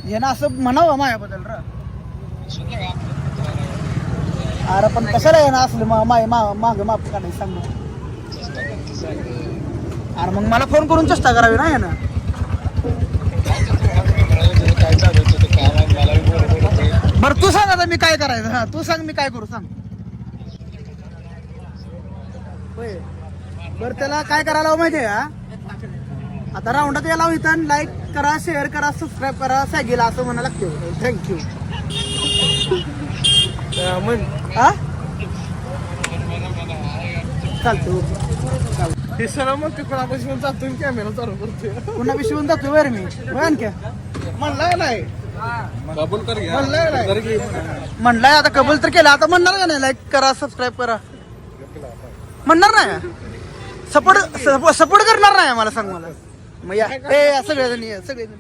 हे ना असं म्हणावं माझ्याबद्दल र. अरे पण कशाला आहे ना असलं माग माफ काढायचं सांग ना. अरे मग मला फोन करून चेष्टा करावी ना ना. बरं तू सांग आता मी काय करायचं. हा तू सांग मी काय करू सांग. होय बरं त्याला काय करायला माहितीये का आता राऊंडात यायला इथं लाईक करा शेअर करा सबस्क्राईब करा सॅगीला असं म्हणायला लागते. थँक्यू. हा चालतो हे सर मग ते कोणापासून जातो कॅमेरा चालू करतोय पुन्हा पिशवून जातो वर मी आणखी म्हणलाय नाही कबूल कर म्हणलाय आता कबूल तर केलं आता म्हणणार का नाही लाईक करा सबस्क्राईब करा म्हणणार नाही सपोर्ट करणार नाही मला सांग मला मग या सगळेजण सगळेजण